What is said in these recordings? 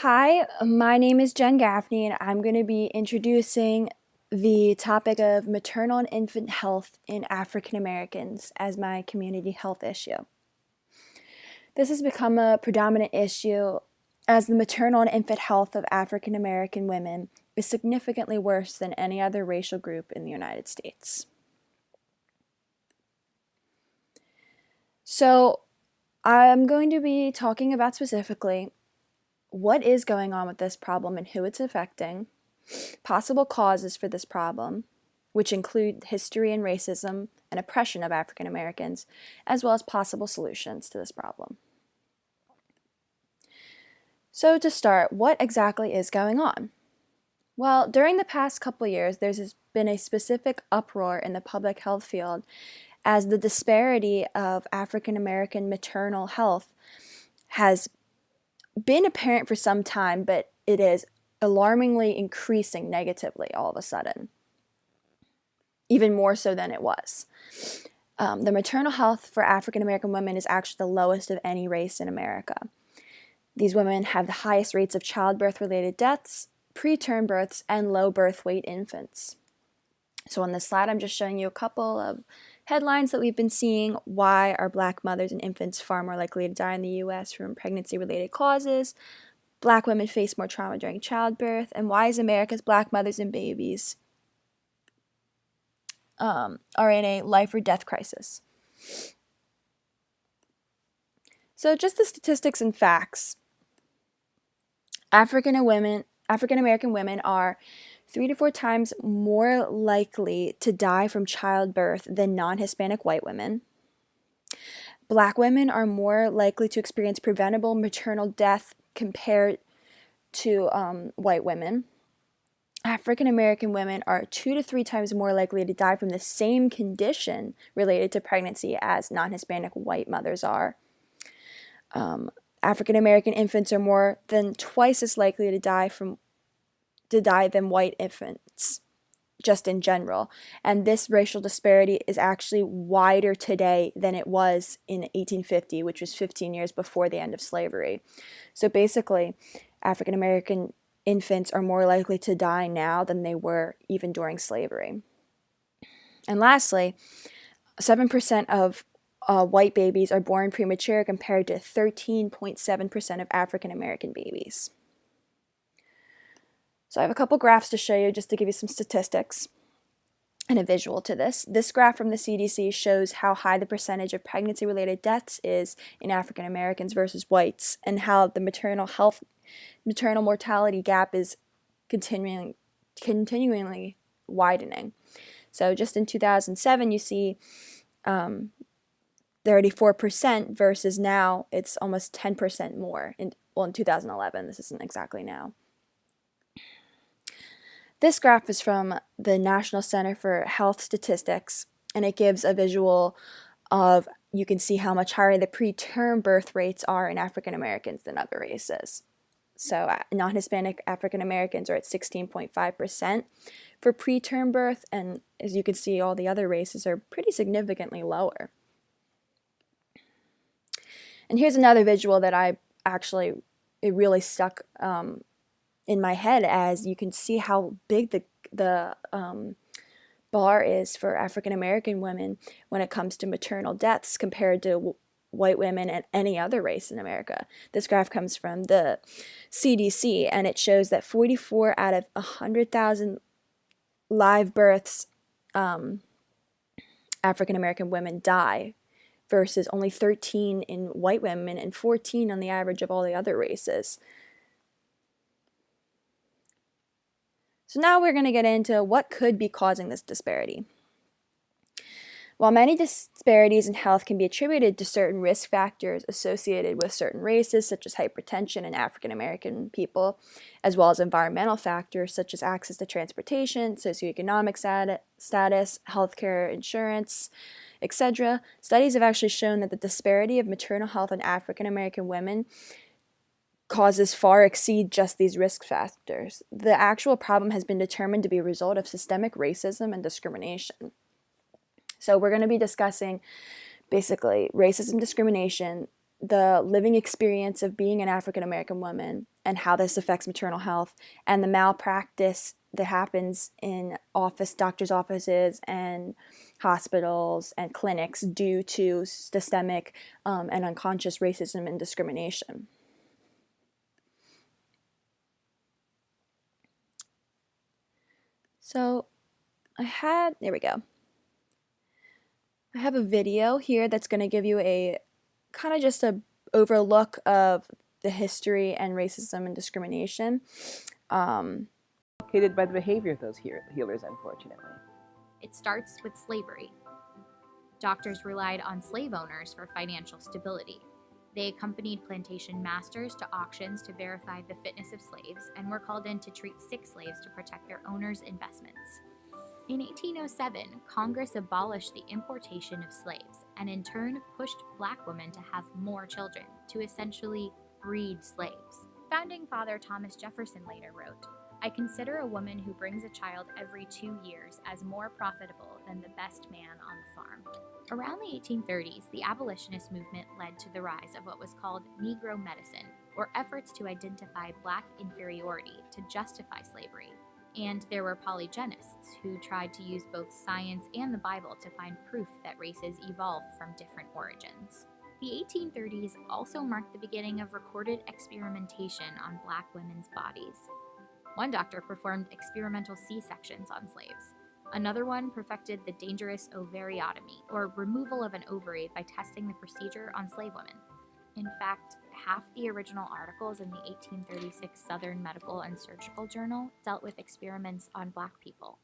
Hi, my name is Jen Gaffney, and I'm going to be introducing the topic of maternal and infant health in African Americans as my community health issue. This has become a predominant issue as the maternal and infant health of African American women is significantly worse than any other racial group in the United States. So, I'm going to be talking about specifically what is going on with this problem and who it's affecting, possible causes for this problem, which include history and racism and oppression of African Americans, as well as possible solutions to this problem. So to start, what exactly is going on? Well, during the past couple years, there's been a specific uproar in the public health field as the disparity of African American maternal health has been apparent for some time, but it is alarmingly increasing negatively all of a sudden, even more so than it was. The maternal health for African American women is actually the lowest of any race in America. These women have the highest rates of childbirth-related deaths, preterm births, and low birth weight infants. So on this slide, I'm just showing you a couple of headlines that we've been seeing. Why are Black mothers and infants far more likely to die in the U.S. from pregnancy-related causes? Black women face more trauma during childbirth. And why is America's Black mothers and babies are in a life or death crisis? So just the statistics and facts. African American women are 3 to 4 times more likely to die from childbirth than non-Hispanic white women. Black women are more likely to experience preventable maternal death compared to white women. African American women are 2 to 3 times more likely to die from the same condition related to pregnancy as non-Hispanic white mothers are. African American infants are more than twice as likely to die than white infants, just in general. And this racial disparity is actually wider today than it was in 1850, which was 15 years before the end of slavery. So basically, African American infants are more likely to die now than they were even during slavery. And lastly, 7% of white babies are born premature compared to 13.7% of African American babies. So I have a couple graphs to show you just to give you some statistics and a visual to this. This graph from the CDC shows how high the percentage of pregnancy-related deaths is in African Americans versus whites, and how the maternal mortality gap is continually widening. So just in 2007, you see 34% versus now it's almost 10% more. In 2011, this isn't exactly now. This graph is from the National Center for Health Statistics, and it gives a visual of, you can see how much higher the preterm birth rates are in African Americans than other races. So non-Hispanic African Americans are at 16.5% for preterm birth, and as you can see, all the other races are pretty significantly lower. And here's another visual that it really stuck in my head, as you can see how big the bar is for African American women when it comes to maternal deaths compared to white women and any other race in America. This graph comes from the CDC, and it shows that 44 out of 100,000 live births, African American women die, versus only 13 in white women and 14 on the average of all the other races. So now we're going to get into what could be causing this disparity. While many disparities in health can be attributed to certain risk factors associated with certain races, such as hypertension in African American people, as well as environmental factors such as access to transportation, socioeconomic status, healthcare insurance, etc., studies have actually shown that the disparity of maternal health in African American women causes far exceed just these risk factors. The actual problem has been determined to be a result of systemic racism and discrimination. So we're going to be discussing basically racism, discrimination, the living experience of being an African American woman and how this affects maternal health, and the malpractice that happens in doctors' offices and hospitals and clinics due to systemic and unconscious racism and discrimination. So there we go. I have a video here that's going to give you a kind of just a overlook of the history and racism and discrimination. By the behavior of those healers, unfortunately. It starts with slavery. Doctors relied on slave owners for financial stability. They accompanied plantation masters to auctions to verify the fitness of slaves and were called in to treat sick slaves to protect their owners' investments. In 1807, Congress abolished the importation of slaves and in turn pushed Black women to have more children, to essentially breed slaves. Founding Father Thomas Jefferson later wrote, "I consider a woman who brings a child every 2 years as more profitable than the best man on the farm." Around the 1830s, the abolitionist movement led to the rise of what was called Negro medicine, or efforts to identify Black inferiority to justify slavery. And there were polygenists who tried to use both science and the Bible to find proof that races evolved from different origins. The 1830s also marked the beginning of recorded experimentation on Black women's bodies. One doctor performed experimental C-sections on slaves. Another one perfected the dangerous ovariotomy, or removal of an ovary by testing the procedure on slave women. In fact, half the original articles in the 1836 Southern Medical and Surgical Journal dealt with experiments on Black people.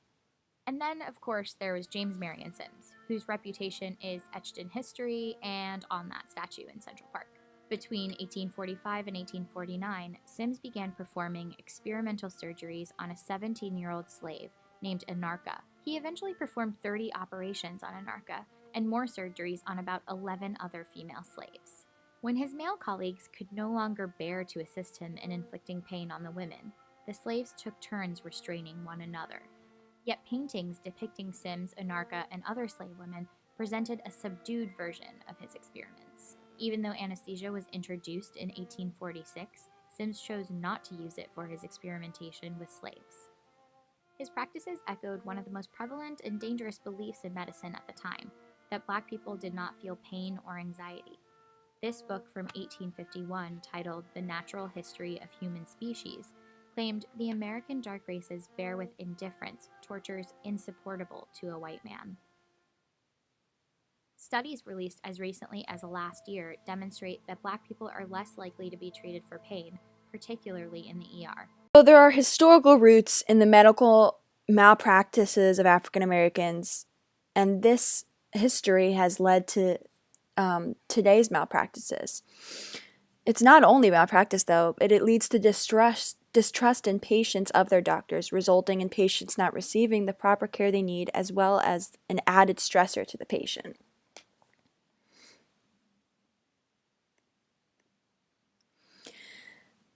And then, of course, there was James Marion Sims, whose reputation is etched in history and on that statue in Central Park. Between 1845 and 1849, Sims began performing experimental surgeries on a 17-year-old slave named Anarcha. He eventually performed 30 operations on Anarcha and more surgeries on about 11 other female slaves. When his male colleagues could no longer bear to assist him in inflicting pain on the women, the slaves took turns restraining one another. Yet paintings depicting Sims, Anarcha, and other slave women presented a subdued version of his experiments. Even though anesthesia was introduced in 1846, Sims chose not to use it for his experimentation with slaves. His practices echoed one of the most prevalent and dangerous beliefs in medicine at the time, that Black people did not feel pain or anxiety. This book from 1851, titled The Natural History of Human Species, claimed the American dark races bear with indifference tortures insupportable to a white man. Studies released as recently as last year demonstrate that Black people are less likely to be treated for pain, particularly in the ER. So there are historical roots in the medical malpractices of African Americans, and this history has led to today's malpractices. It's not only malpractice, though. It leads to distrust in patients of their doctors, resulting in patients not receiving the proper care they need, as well as an added stressor to the patient.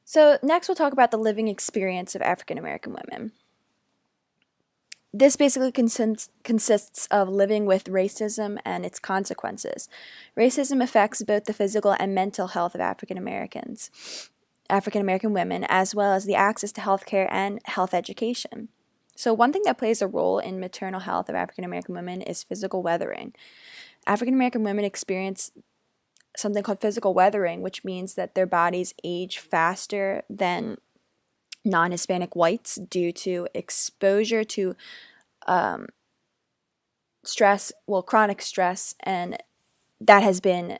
So next we'll talk about the living experience of African American women. This basically consists of living with racism and its consequences. Racism affects both the physical and mental health of African American women, as well as the access to healthcare and health education. So one thing that plays a role in maternal health of African American women is physical weathering. African American women experience something called physical weathering, which means that their bodies age faster than non-Hispanic whites due to exposure to chronic stress, and that has been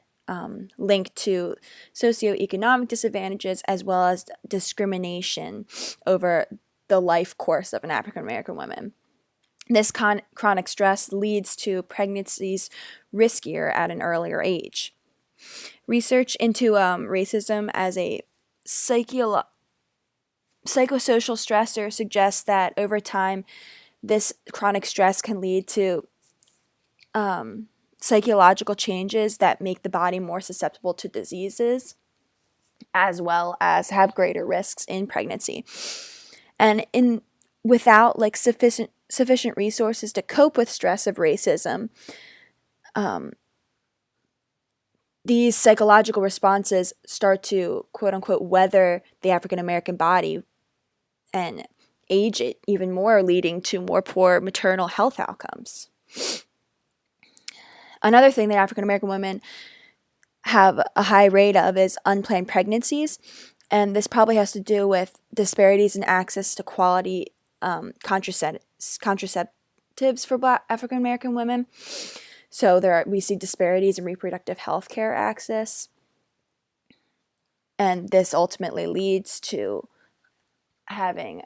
linked to socioeconomic disadvantages as well as discrimination over the life course of an African American woman. This chronic stress leads to pregnancies riskier at an earlier age. Research into racism as a psychosocial stressor suggests that over time, this chronic stress can lead to psychological changes that make the body more susceptible to diseases, as well as have greater risks in pregnancy. And without sufficient resources to cope with stress of racism, these psychological responses start to, quote unquote, weather the African American body and age it even more, leading to more poor maternal health outcomes. Another thing that African American women have a high rate of is unplanned pregnancies, and this probably has to do with disparities in access to quality contraceptives for Black African American women. So we see disparities in reproductive health care access, and this ultimately leads to having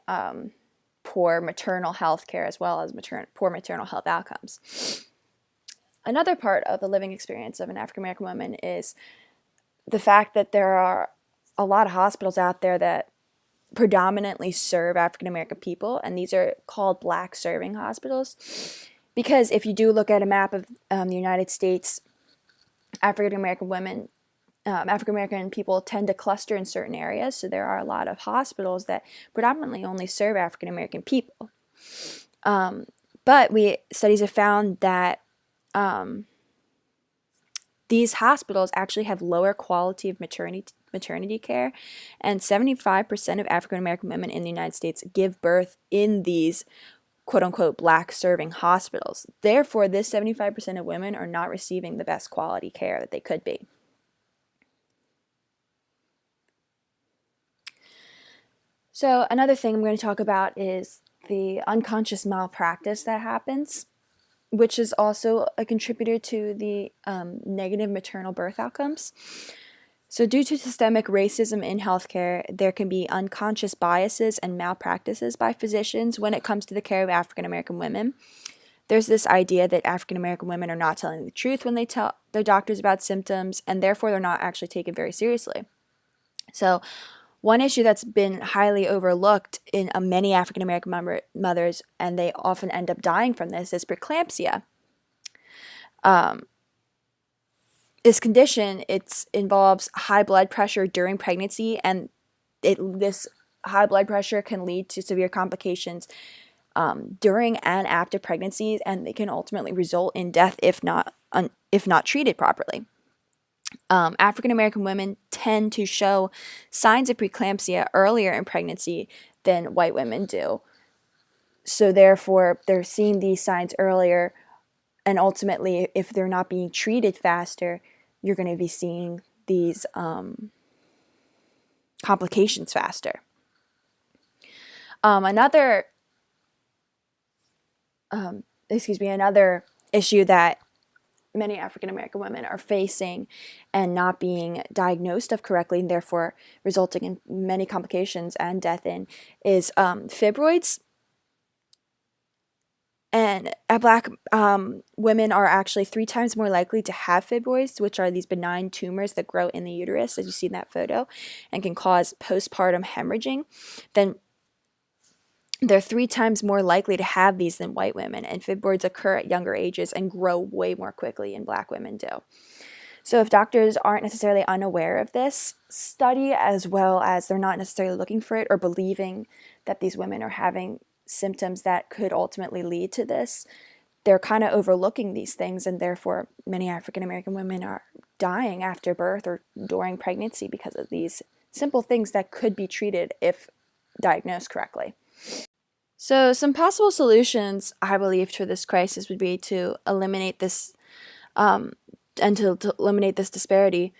poor maternal health care as well as poor maternal health outcomes. Another part of the living experience of an African American woman is the fact that there are a lot of hospitals out there that predominantly serve African American people, and these are called Black serving hospitals. Because if you do look at a map of the United States, African American people tend to cluster in certain areas, so there are a lot of hospitals that predominantly only serve African American people. But studies have found that these hospitals actually have lower quality of maternity care, and 75% of African American women in the United States give birth in these quote-unquote Black serving hospitals. Therefore, this 75% of women are not receiving the best quality care that they could be. So another thing I'm going to talk about is the unconscious malpractice that happens, which is also a contributor to the negative maternal birth outcomes. So due to systemic racism in healthcare, there can be unconscious biases and malpractices by physicians when it comes to the care of African American women. There's this idea that African American women are not telling the truth when they tell their doctors about symptoms, and therefore they're not actually taken very seriously. So one issue that's been highly overlooked in many African American mothers, and they often end up dying from this, is preeclampsia. This condition, it involves high blood pressure during pregnancy, and this high blood pressure can lead to severe complications during and after pregnancy, and they can ultimately result in death if not treated properly. African American women tend to show signs of preeclampsia earlier in pregnancy than white women do. So therefore, they're seeing these signs earlier, and ultimately, if they're not being treated faster, you're going to be seeing these complications faster. Another issue that many African American women are facing and not being diagnosed of correctly, and therefore resulting in many complications and death is fibroids. And Black women are actually 3 times more likely to have fibroids, which are these benign tumors that grow in the uterus, as you see in that photo, and can cause postpartum hemorrhaging. Then they're 3 times more likely to have these than white women, and fibroids occur at younger ages and grow way more quickly than Black women do. So if doctors aren't necessarily unaware of this study, as well as they're not necessarily looking for it or believing that these women are having symptoms that could ultimately lead to this, they're kind of overlooking these things, and therefore many African American women are dying after birth or during pregnancy because of these simple things that could be treated if diagnosed correctly. So some possible solutions, I believe, to this crisis would be to eliminate this and to eliminate this disparity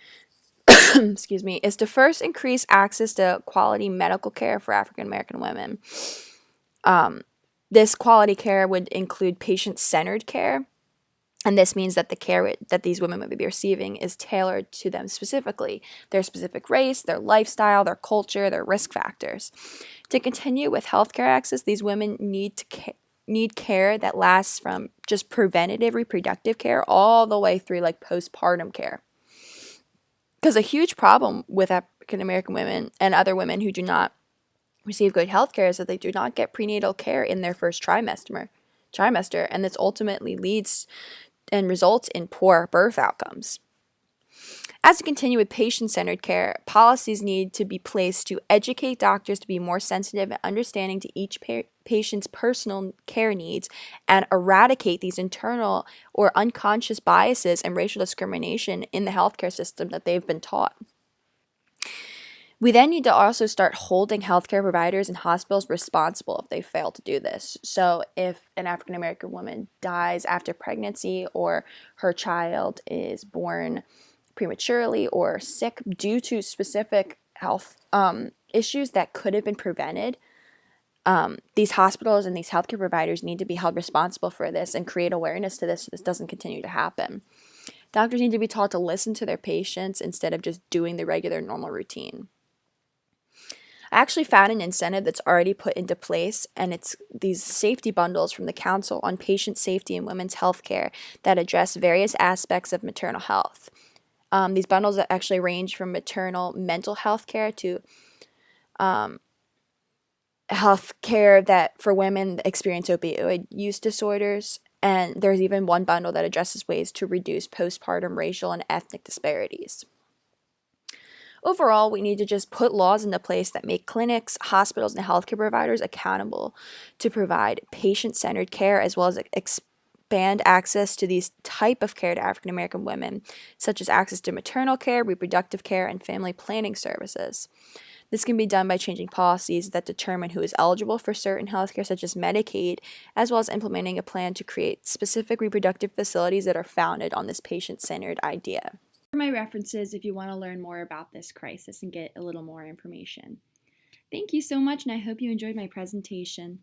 excuse me, is to first increase access to quality medical care for African American women. This quality care would include patient-centered care, and this means that the care that these women would be receiving is tailored to them specifically, their specific race, their lifestyle, their culture, their risk factors. To continue with healthcare access, these women need care that lasts from just preventative reproductive care all the way through like postpartum care. Because a huge problem with African American women and other women who do not receive good health care is that they do not get prenatal care in their first trimester, and this ultimately leads and results in poor birth outcomes. As we continue with patient-centered care, policies need to be placed to educate doctors to be more sensitive and understanding to each patient's personal care needs and eradicate these internal or unconscious biases and racial discrimination in the healthcare system that they've been taught. We then need to also start holding healthcare providers and hospitals responsible if they fail to do this. So, if an African American woman dies after pregnancy or her child is born prematurely or sick due to specific health issues that could have been prevented, these hospitals and these healthcare providers need to be held responsible for this and create awareness to this so this doesn't continue to happen. Doctors need to be taught to listen to their patients instead of just doing the regular normal routine. I actually found an incentive that's already put into place, and it's these safety bundles from the Council on Patient Safety in Women's Healthcare that address various aspects of maternal health. These bundles actually range from maternal mental health care to health care that for women that experience opioid use disorders. And there's even one bundle that addresses ways to reduce postpartum racial and ethnic disparities. Overall, we need to just put laws into place that make clinics, hospitals, and healthcare providers accountable to provide patient-centered care as well as expand access to these type of care to African American women, such as access to maternal care, reproductive care, and family planning services. This can be done by changing policies that determine who is eligible for certain healthcare, such as Medicaid, as well as implementing a plan to create specific reproductive facilities that are founded on this patient-centered idea. For my references if you want to learn more about this crisis and get a little more information. Thank you so much, and I hope you enjoyed my presentation.